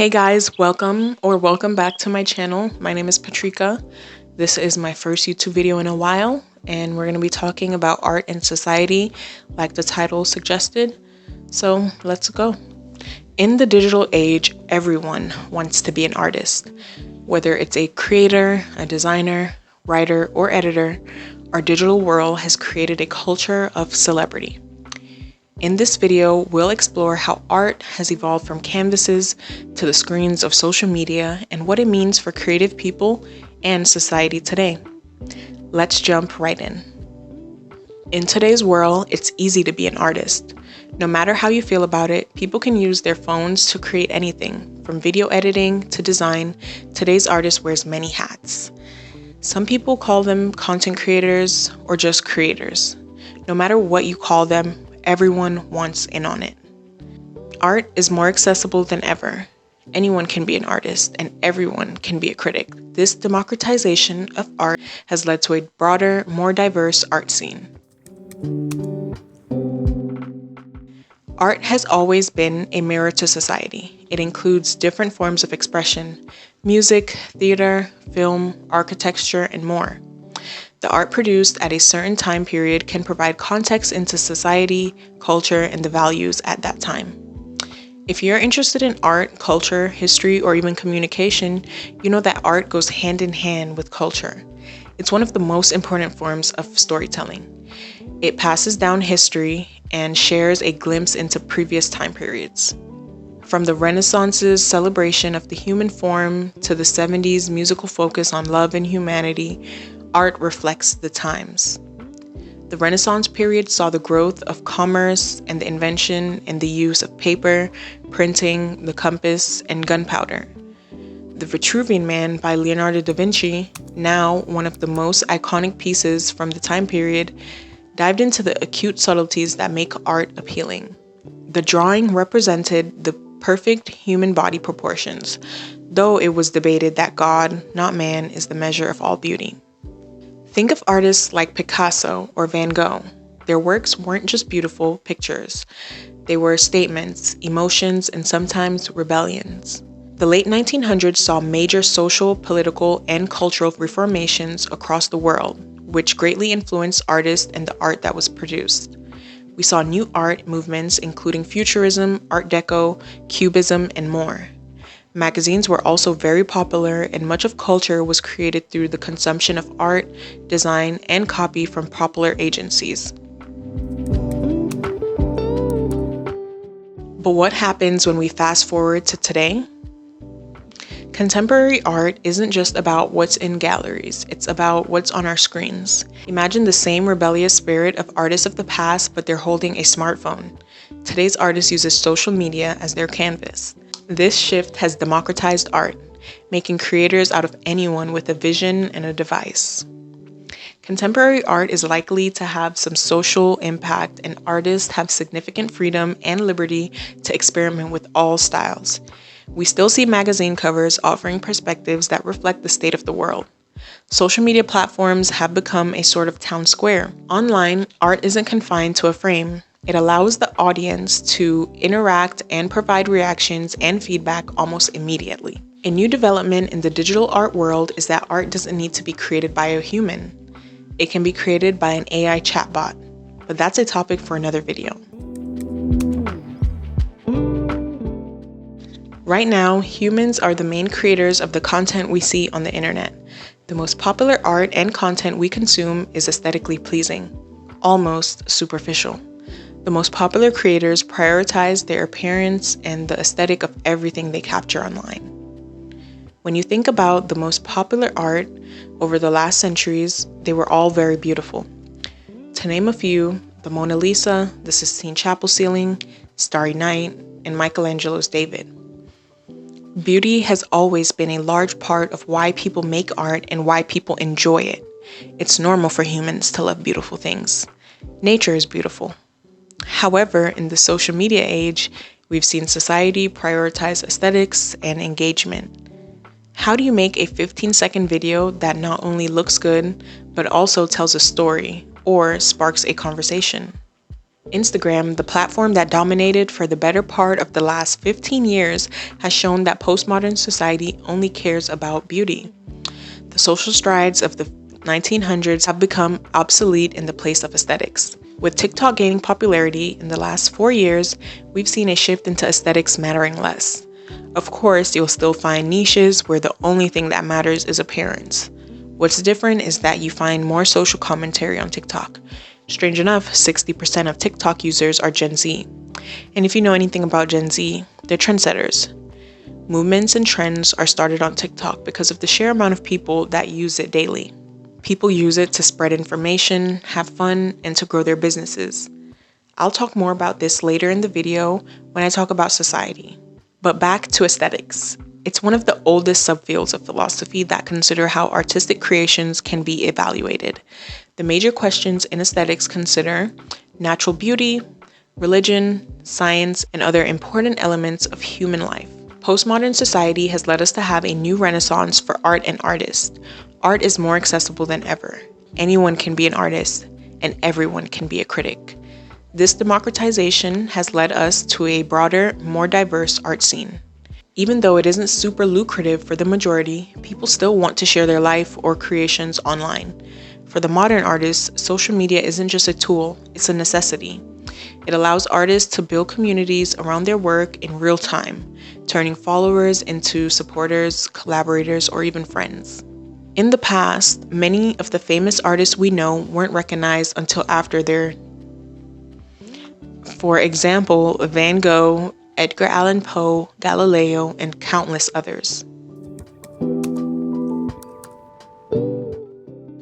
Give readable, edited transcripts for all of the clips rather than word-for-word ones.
Hey guys, welcome back to my channel. My name is Patrika. This is my first YouTube video in a while, and we're going to be talking about art and society like the title suggested. So let's go. In the digital age, everyone wants to be an artist. Whether it's a creator, a designer, writer, or editor, our digital world has created a culture of celebrity. In this video, we'll explore how art has evolved from canvases to the screens of social media and what it means for creative people and society today. Let's jump right in. In today's world, it's easy to be an artist. No matter how you feel about it, people can use their phones to create anything, from video editing to design. Today's artist wears many hats. Some people call them content creators or just creators. No matter what you call them, everyone wants in on it. Art is more accessible than ever. Anyone can be an artist and everyone can be a critic. This democratization of art has led to a broader, more diverse art scene. Art has always been a mirror to society. It includes different forms of expression: music, theater, film, architecture, and more. The art produced at a certain time period can provide context into society, culture, and the values at that time. If you're interested in art, culture, history, or even communication, you know that art goes hand in hand with culture. It's one of the most important forms of storytelling. It passes down history and shares a glimpse into previous time periods. From the Renaissance's celebration of the human form to the 70s musical focus on love and humanity, art reflects the times. The Renaissance period saw the growth of commerce and the invention and the use of paper, printing, the compass, and gunpowder. The Vitruvian Man by Leonardo da Vinci, now one of the most iconic pieces from the time period, dived into the acute subtleties that make art appealing. The drawing represented the perfect human body proportions, though it was debated that God, not man, is the measure of all beauty. Think of artists like Picasso or Van Gogh. Their works weren't just beautiful pictures. They were statements, emotions, and sometimes rebellions. The late 1900s saw major social, political, and cultural reformations across the world, which greatly influenced artists and the art that was produced. We saw new art movements including Futurism, Art Deco, Cubism, and more. Magazines were also very popular, and much of culture was created through the consumption of art, design, and copy from popular agencies. But what happens when we fast forward to today? Contemporary art isn't just about what's in galleries, it's about what's on our screens. Imagine the same rebellious spirit of artists of the past, but they're holding a smartphone. Today's artist uses social media as their canvas. This shift has democratized art, making creators out of anyone with a vision and a device. Contemporary art is likely to have some social impact, and artists have significant freedom and liberty to experiment with all styles. We still see magazine covers offering perspectives that reflect the state of the world. Social media platforms have become a sort of town square. Online, art isn't confined to a frame. It allows the audience to interact and provide reactions and feedback almost immediately. A new development in the digital art world is that art doesn't need to be created by a human. It can be created by an AI chatbot, but that's a topic for another video. Right now, humans are the main creators of the content we see on the internet. The most popular art and content we consume is aesthetically pleasing, almost superficial. The most popular creators prioritize their appearance and the aesthetic of everything they capture online. When you think about the most popular art over the last centuries, they were all very beautiful. To name a few, the Mona Lisa, the Sistine Chapel ceiling, Starry Night, and Michelangelo's David. Beauty has always been a large part of why people make art and why people enjoy it. It's normal for humans to love beautiful things. Nature is beautiful. However, in the social media age, we've seen society prioritize aesthetics and engagement. How do you make a 15-second video that not only looks good, but also tells a story or sparks a conversation? Instagram, the platform that dominated for the better part of the last 15 years, has shown that postmodern society only cares about beauty. The social strides of the 1900s have become obsolete in the place of aesthetics. With TikTok gaining popularity in the last 4 years, we've seen a shift into aesthetics mattering less. Of course, you'll still find niches where the only thing that matters is appearance. What's different is that you find more social commentary on TikTok. Strange enough, 60% of TikTok users are Gen Z. And if you know anything about Gen Z, they're trendsetters. Movements and trends are started on TikTok because of the sheer amount of people that use it daily. People use it to spread information, have fun, and to grow their businesses. I'll talk more about this later in the video when I talk about society. But back to aesthetics. It's one of the oldest subfields of philosophy that consider how artistic creations can be evaluated. The major questions in aesthetics consider natural beauty, religion, science, and other important elements of human life. Postmodern society has led us to have a new renaissance for art and artists. Art is more accessible than ever. Anyone can be an artist, and everyone can be a critic. This democratization has led us to a broader, more diverse art scene. Even though it isn't super lucrative for the majority, people still want to share their life or creations online. For the modern artists, social media isn't just a tool, it's a necessity. It allows artists to build communities around their work in real time, turning followers into supporters, collaborators, or even friends. In the past, many of the famous artists we know weren't recognized until after their For example, Van Gogh, Edgar Allan Poe, Galileo, and countless others.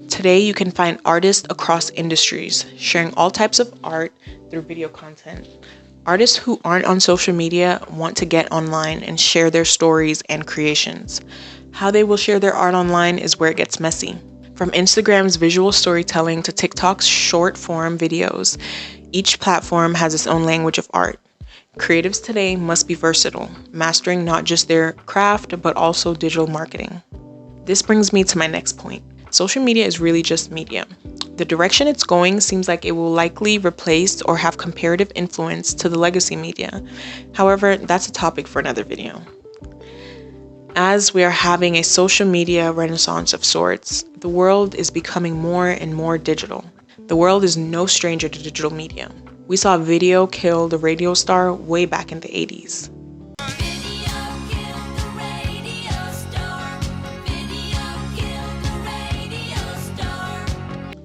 Today, you can find artists across industries sharing all types of art through video content. Artists who aren't on social media want to get online and share their stories and creations. How they will share their art online is where it gets messy. From Instagram's visual storytelling to TikTok's short-form videos, each platform has its own language of art. Creatives today must be versatile, mastering not just their craft, but also digital marketing. This brings me to my next point. Social media is really just media. The direction it's going seems like it will likely replace or have comparative influence to the legacy media. However, that's a topic for another video. As we are having a social media renaissance of sorts, the world is becoming more and more digital. The world is no stranger to digital media. We saw video kill the radio star way back in the 80s.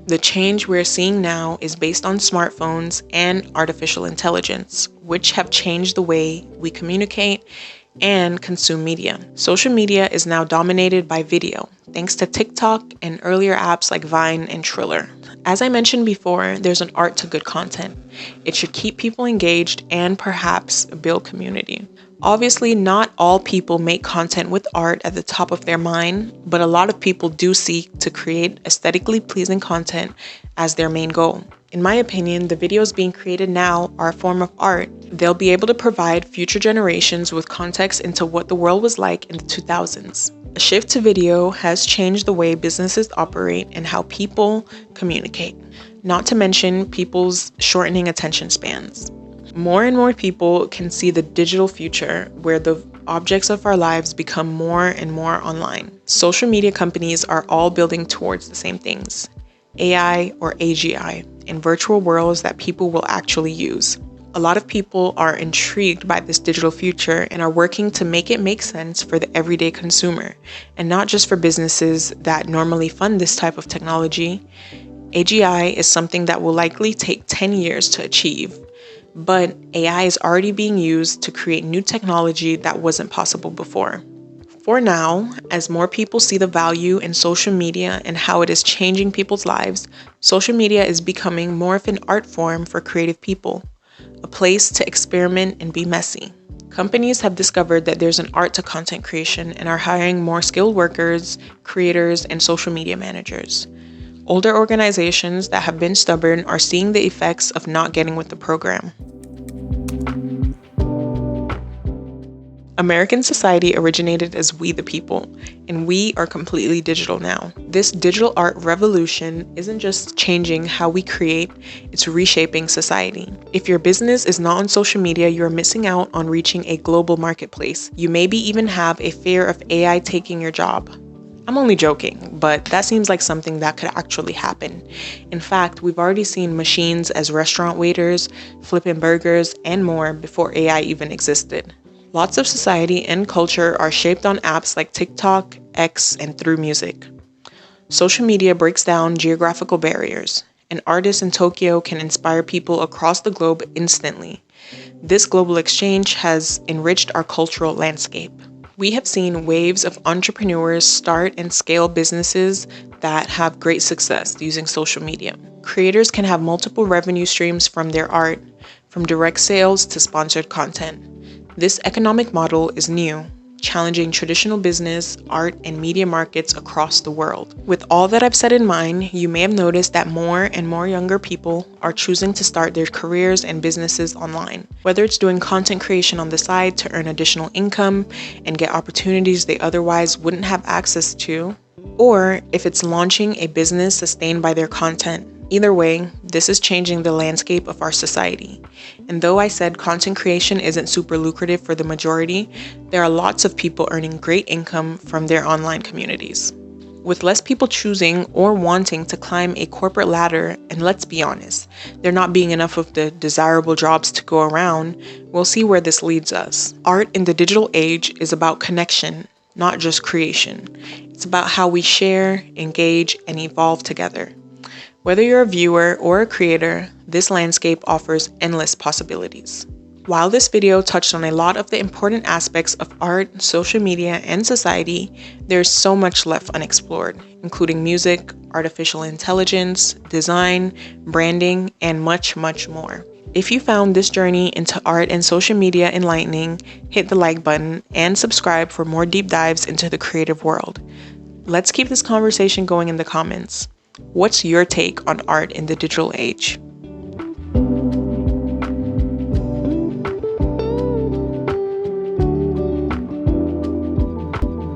The change we're seeing now is based on smartphones and artificial intelligence, which have changed the way we communicate and consume media. Social media is now dominated by video, thanks to TikTok and earlier apps like Vine and Triller. As I mentioned before, there's an art to good content. It should keep people engaged and perhaps build community. Obviously, not all people make content with art at the top of their mind, but a lot of people do seek to create aesthetically pleasing content as their main goal. In my opinion, the videos being created now are a form of art. They'll be able to provide future generations with context into what the world was like in the 2000s. A shift to video has changed the way businesses operate and how people communicate, not to mention people's shortening attention spans. More and more people can see the digital future where the objects of our lives become more and more online. Social media companies are all building towards the same things, AI or AGI, in virtual worlds that people will actually use. A lot of people are intrigued by this digital future and are working to make it make sense for the everyday consumer, and not just for businesses that normally fund this type of technology. AGI is something that will likely take 10 years to achieve, but AI is already being used to create new technology that wasn't possible before. For now, as more people see the value in social media and how it is changing people's lives, social media is becoming more of an art form for creative people, a place to experiment and be messy. Companies have discovered that there's an art to content creation and are hiring more skilled workers, creators, and social media managers. Older organizations that have been stubborn are seeing the effects of not getting with the program. American society originated as we the people, and we are completely digital now. This digital art revolution isn't just changing how we create, it's reshaping society. If your business is not on social media, you're missing out on reaching a global marketplace. You maybe even have a fear of AI taking your job. I'm only joking, but that seems like something that could actually happen. In fact, we've already seen machines as restaurant waiters, flipping burgers, and more before AI even existed. Lots of society and culture are shaped on apps like TikTok, X, and through music. Social media breaks down geographical barriers. An artist in Tokyo can inspire people across the globe instantly. This global exchange has enriched our cultural landscape. We have seen waves of entrepreneurs start and scale businesses that have great success using social media. Creators can have multiple revenue streams from their art, from direct sales to sponsored content. This economic model is new, challenging traditional business, art, and media markets across the world. With all that I've said in mind, you may have noticed that more and more younger people are choosing to start their careers and businesses online. Whether it's doing content creation on the side to earn additional income and get opportunities they otherwise wouldn't have access to, or if it's launching a business sustained by their content. Either way, this is changing the landscape of our society. And though I said content creation isn't super lucrative for the majority, there are lots of people earning great income from their online communities. With less people choosing or wanting to climb a corporate ladder, and let's be honest, there not being enough of the desirable jobs to go around, we'll see where this leads us. Art in the digital age is about connection, not just creation. It's about how we share, engage, and evolve together. Whether you're a viewer or a creator, this landscape offers endless possibilities. While this video touched on a lot of the important aspects of art, social media, and society, there's so much left unexplored, including music, artificial intelligence, design, branding, and much, much more. If you found this journey into art and social media enlightening, hit the like button and subscribe for more deep dives into the creative world. Let's keep this conversation going in the comments. What's your take on art in the digital age?